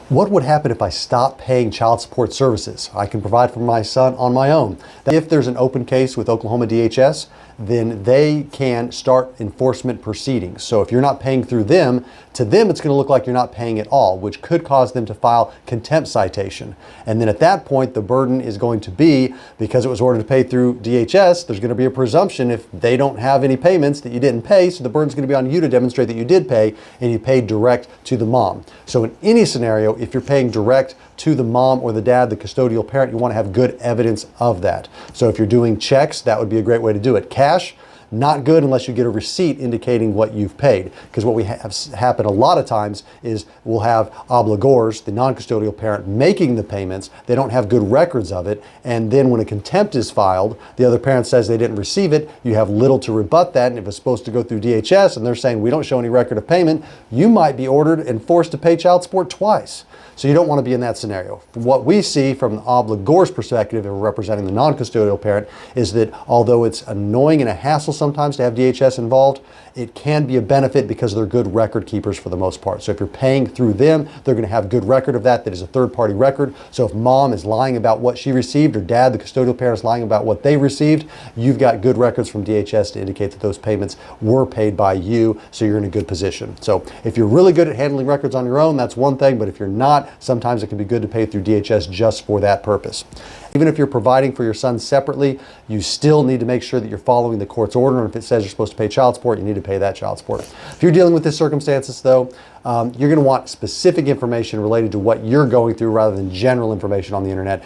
What would happen if I stop paying child support services I can provide for my son on my own? If there's an open case with Oklahoma DHS, then they can start enforcement proceedings. So if you're not paying through them, to them it's going to look like you're not paying at all, which could cause them to file contempt citation. And then at that point, the burden is going to be, because it was ordered to pay through DHS, there's going to be a presumption if they don't have any payments that you didn't pay, so the burden's going to be on you to demonstrate that you did pay and you paid direct to the mom. So in any scenario, if you're paying direct to the mom or the dad, the custodial parent, you want to have good evidence of that. So if you're doing checks, that would be a great way to do it. Cash, not good unless you get a receipt indicating what you've paid. Because what we have happen a lot of times is we'll have obligors, the non-custodial parent, making the payments. They don't have good records of it. And then when a contempt is filed, the other parent says they didn't receive it. You have little to rebut that. And if it's supposed to go through DHS and they're saying we don't show any record of payment, you might be ordered and forced to pay child support twice. So you don't want to be in that scenario. From what we see from the obligor's perspective, and representing the non-custodial parent, is that although it's annoying and a hassle sometimes to have DHS involved, it can be a benefit because they're good record keepers for the most part. So if you're paying through them, they're going to have good record of that. That is a third-party record. So if mom is lying about what she received, or dad, the custodial parent, is lying about what they received, you've got good records from DHS to indicate that those payments were paid by you, so you're in a good position. So if you're really good at handling records on your own, that's one thing, but if you're not, sometimes it can be good to pay through DHS just for that purpose. Even if you're providing for your son separately, you still need to make sure that you're following the court's order. And if it says you're supposed to pay child support, you need to pay that child support. If you're dealing with these circumstances, though, you're going to want specific information related to what you're going through rather than general information on the internet.